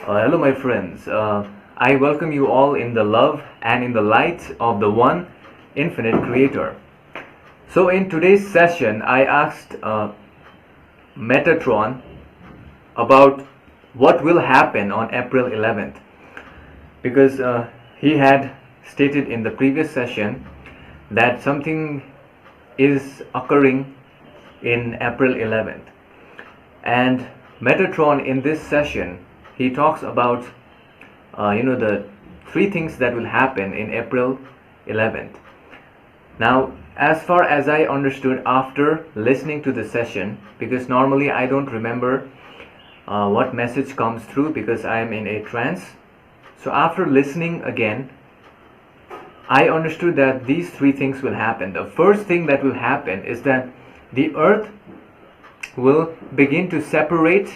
Hello, my friends. I welcome you all in the love and in the light of the one infinite creator. So, in today's session, I asked Metatron about what will happen on April 11th because he had stated in the previous session that something is occurring in April 11th. And Metatron in this session, he talks about the three things that will happen in April 11th. Now, as far as I understood after listening to the session, because normally I don't remember what message comes through because I am in a trance. So after listening again, I understood that these three things will happen. The first thing that will happen is that the earth will begin to separate,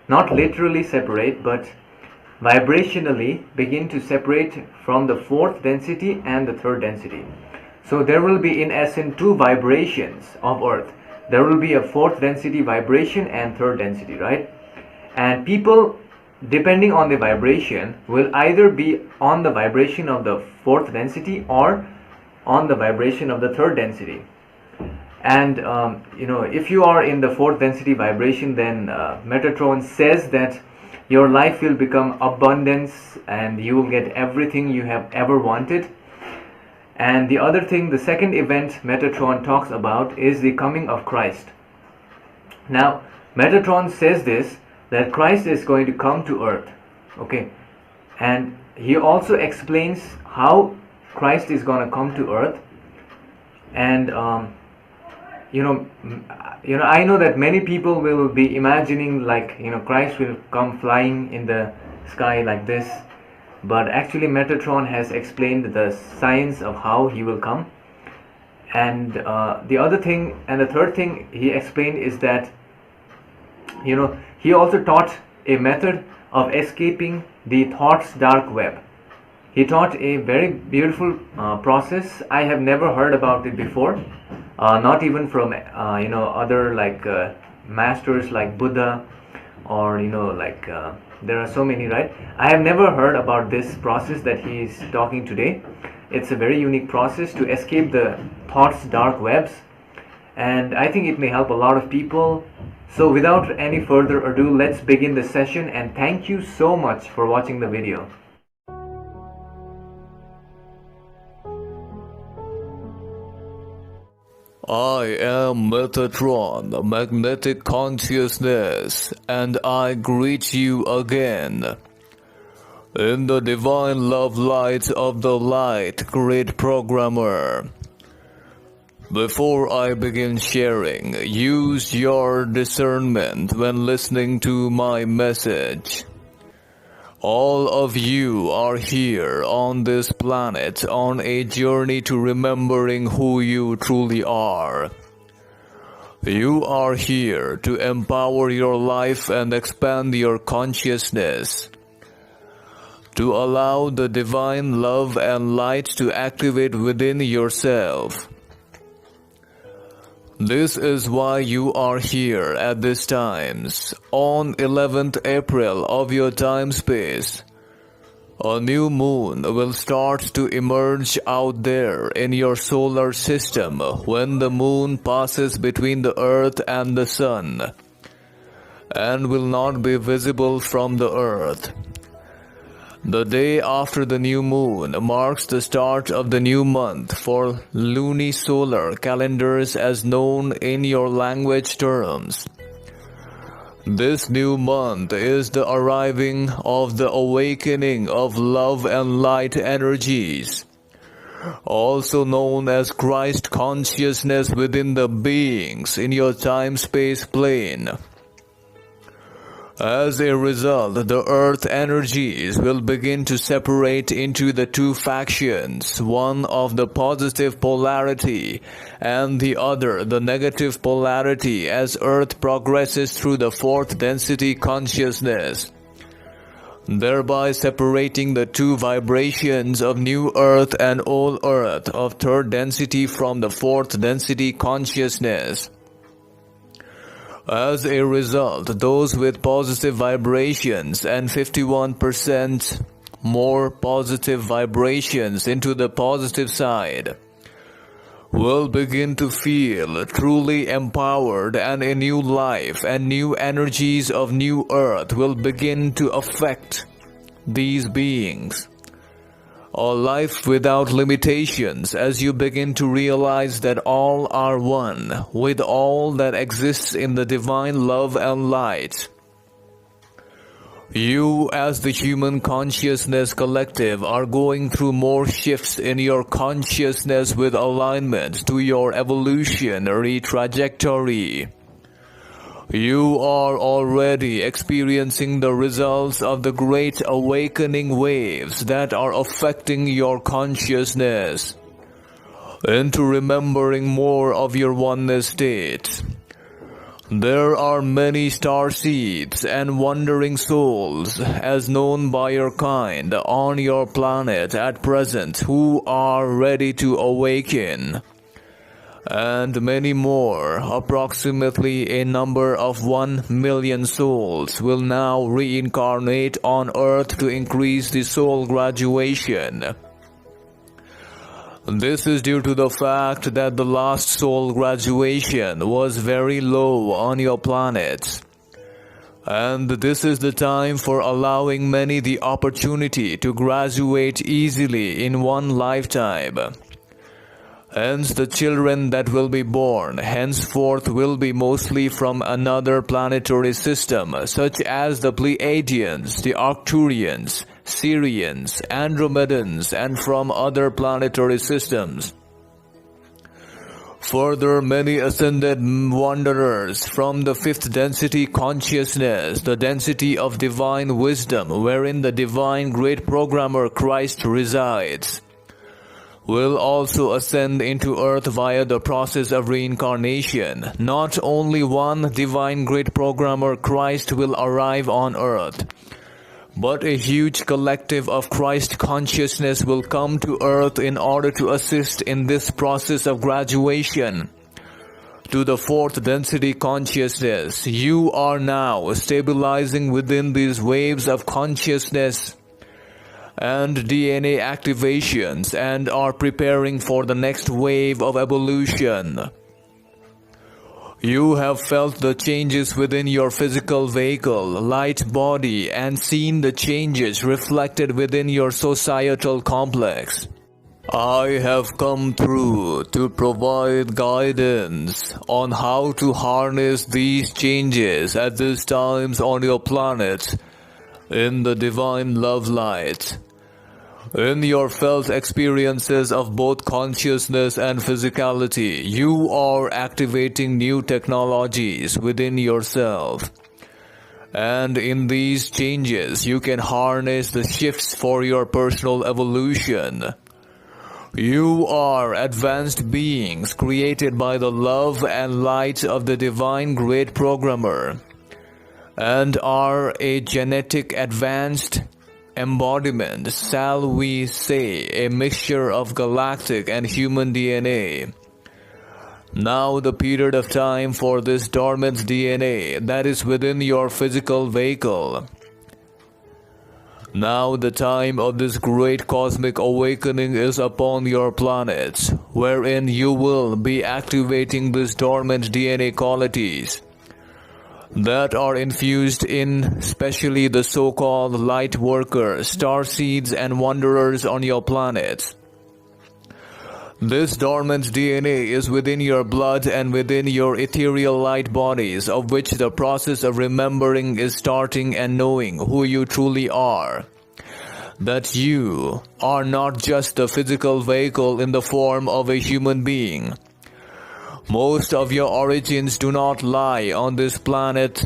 not literally separate, but vibrationally begin to separate from the fourth density and the third density. So there will be in essence two vibrations of earth. There will be a fourth density vibration and third density, right? And people, depending on the vibration, will either be on the vibration of the fourth density or on the vibration of the third density. And if you are in the fourth density vibration, then Metatron says that your life will become abundance and you will get everything you have ever wanted. And the other thing, the second event Metatron talks about is the coming of Christ. Now, Metatron says this, that Christ is going to come to earth. Okay, and he also explains how Christ is going to come to earth. And I know that many people will be imagining like Christ will come flying in the sky like this, but actually Metatron has explained the science of how he will come. And the other thing and the third thing he explained is that he also taught a method of escaping the thought's dark web. He taught a very beautiful process. I have never heard about it before, not even from other like masters like Buddha or there are so many, right? I have never heard about this process that he is talking today. It's a very unique process to escape the thought's dark webs, and I think it may help a lot of people. So without any further ado, let's begin the session, and thank you so much for watching the video. I am Metatron, the magnetic consciousness, and I greet you again. In the divine love light of the light grid programmer. Before I begin sharing, use your discernment when listening to my message. All of you are here on this planet on a journey to remembering who you truly are. You are here to empower your life and expand your consciousness, to allow the divine love and light to activate within yourself. This is why you are here at these times. On 11th April of your time space, a new moon will start to emerge out there in your solar system when the moon passes between the earth and the sun and will not be visible from the earth. The day after the new moon marks the start of the new month for lunisolar calendars as known in your language terms. This new month is the arriving of the awakening of love and light energies, also known as Christ consciousness within the beings in your time-space plane. As a result, the earth energies will begin to separate into the two factions, one of the positive polarity and the other the negative polarity as earth progresses through the fourth density consciousness, thereby separating the two vibrations of new earth and old earth of third density from the fourth density consciousness. As a result, those with positive vibrations and 51% more positive vibrations into the positive side will begin to feel truly empowered, and a new life and new energies of new earth will begin to affect these beings. A life without limitations, as you begin to realize that all are one with all that exists in the divine love and light. You, as the human consciousness collective, are going through more shifts in your consciousness with alignment to your evolutionary trajectory. You are already experiencing the results of the great awakening waves that are affecting your consciousness into remembering more of your oneness state. There are many star seeds and wandering souls, as known by your kind, on your planet at present who are ready to awaken. And many more, approximately a number of 1 million souls, will now reincarnate on Earth to increase the soul graduation. This is due to the fact that the last soul graduation was very low on your planet. And this is the time for allowing many the opportunity to graduate easily in one lifetime. Hence, the children that will be born henceforth will be mostly from another planetary system, such as the Pleiadians, the Arcturians, Sirians, Andromedans, and from other planetary systems. Further, many ascended wanderers from the fifth density consciousness, the density of divine wisdom, wherein the divine great programmer Christ resides, will also ascend into earth via the process of reincarnation. Not only one divine great programmer Christ will arrive on earth, but a huge collective of Christ consciousness will come to earth in order to assist in this process of graduation to the fourth density consciousness. You are now stabilizing within these waves of consciousness and DNA activations and are preparing for the next wave of evolution. You have felt the changes within your physical vehicle, light body, and seen the changes reflected within your societal complex. I have come through to provide guidance on how to harness these changes at these times on your planet in the divine love light. In your felt experiences of both consciousness and physicality, you are activating new technologies within yourself. And in these changes, you can harness the shifts for your personal evolution. You are advanced beings created by the love and light of the divine great programmer, and are a genetic advanced embodiment, shall we say, a mixture of galactic and human DNA. Now the period of time for this dormant DNA that is within your physical vehicle. Now the time of this great cosmic awakening is upon your planet, wherein you will be activating these dormant DNA qualities that are infused in especially the so-called light workers, star seeds, and wanderers on your planet. This dormant DNA is within your blood and within your ethereal light bodies, of which the process of remembering is starting and knowing who you truly are. That you are not just a physical vehicle in the form of a human being. Most of your origins do not lie on this planet.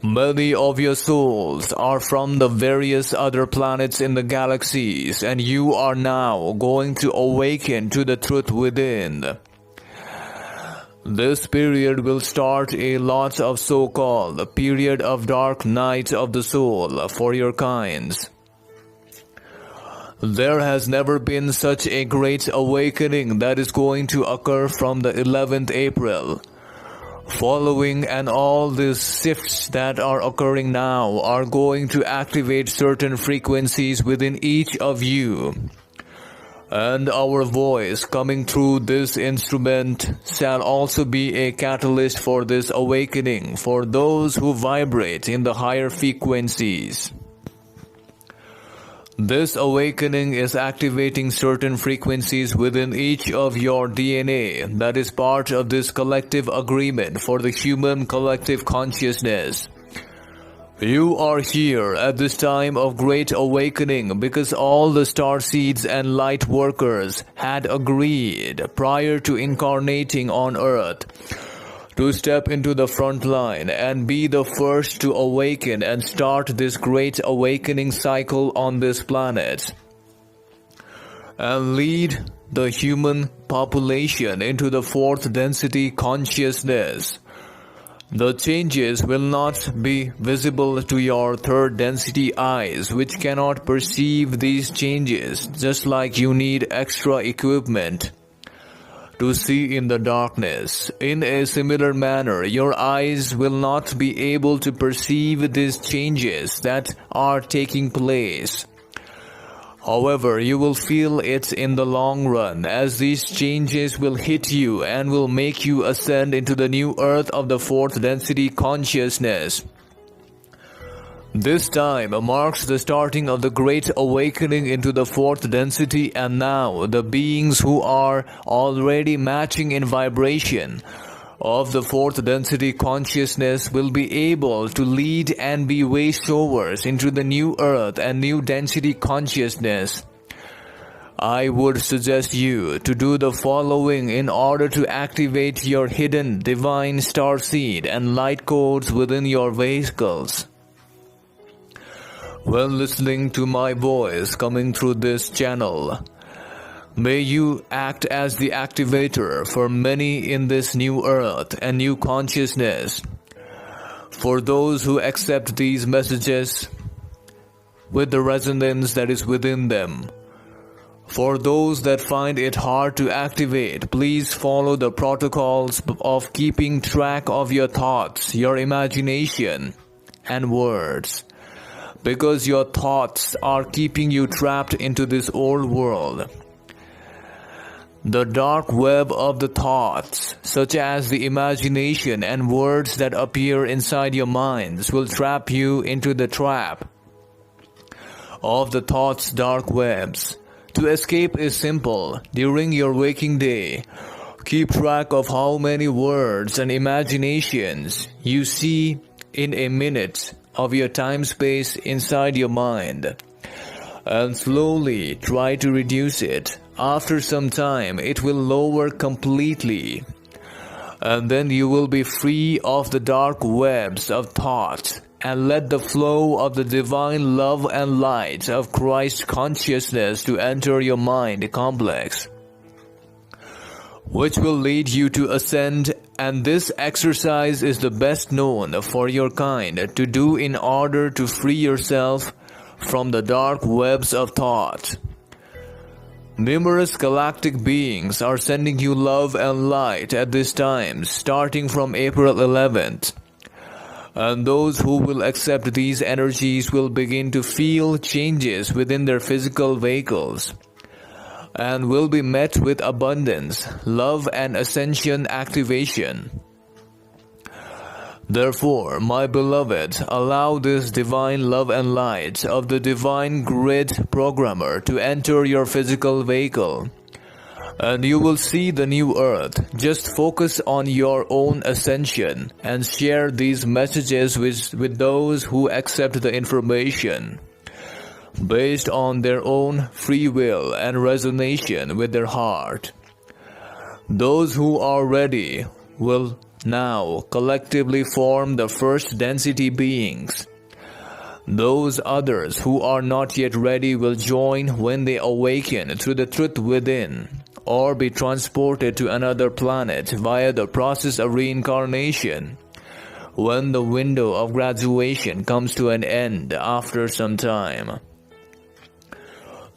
Many of your souls are from the various other planets in the galaxies, and you are now going to awaken to the truth within. This period will start a lot of so-called period of dark night of the soul for your kinds. There has never been such a great awakening that is going to occur from the 11th April. Following and all these shifts that are occurring now are going to activate certain frequencies within each of you. And our voice coming through this instrument shall also be a catalyst for this awakening for those who vibrate in the higher frequencies. This awakening is activating certain frequencies within each of your DNA that is part of this collective agreement for the human collective consciousness. You are here at this time of great awakening because all the star seeds and light workers had agreed prior to incarnating on earth to step into the front line and be the first to awaken and start this great awakening cycle on this planet and lead the human population into the fourth density consciousness. The changes will not be visible to your third density eyes, which cannot perceive these changes, just like you need extra equipment to see in the darkness. In a similar manner, your eyes will not be able to perceive these changes that are taking place. However, you will feel it in the long run as these changes will hit you and will make you ascend into the new earth of the fourth density consciousness. This time marks the starting of the great awakening into the fourth density, and now the beings who are already matching in vibration of the fourth density consciousness will be able to lead and be way showers into the new earth and new density consciousness. I would suggest you to do the following in order to activate your hidden divine star seed and light codes within your vehicles. When listening to my voice coming through this channel, may you act as the activator for many in this new earth and new consciousness. For those who accept these messages with the resonance that is within them. For those that find it hard to activate, please follow the protocols of keeping track of your thoughts, your imagination, and words. Because your thoughts are keeping you trapped into this old world. The dark web of the thoughts, such as the imagination and words that appear inside your minds, will trap you into the trap of the thoughts' dark webs. To escape is simple. During your waking day, keep track of how many words and imaginations you see in a minute of your time space inside your mind, and slowly try to reduce it. After some time, it will lower completely, and then you will be free of the dark webs of thought and let the flow of the divine love and light of Christ consciousness to enter your mind complex, which will lead you to ascend. And this exercise is the best known for your kind to do in order to free yourself from the dark webs of thought. Numerous galactic beings are sending you love and light at this time, starting from April 11th. And those who will accept these energies will begin to feel changes within their physical vehicles, and will be met with abundance, love, and ascension activation. Therefore, my beloved, allow this divine love and light of the divine grid programmer to enter your physical vehicle, and you will see the new earth. Just focus on your own ascension and share these messages with those who accept the information based on their own free will and resonation with their heart. Those who are ready will now collectively form the first density beings. Those others who are not yet ready will join when they awaken through the truth within, or be transported to another planet via the process of reincarnation, when the window of graduation comes to an end after some time.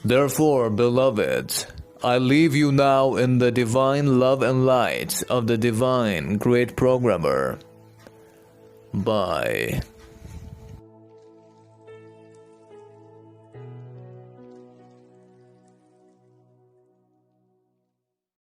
Therefore, beloveds, I leave you now in the divine love and light of the divine great programmer. Bye.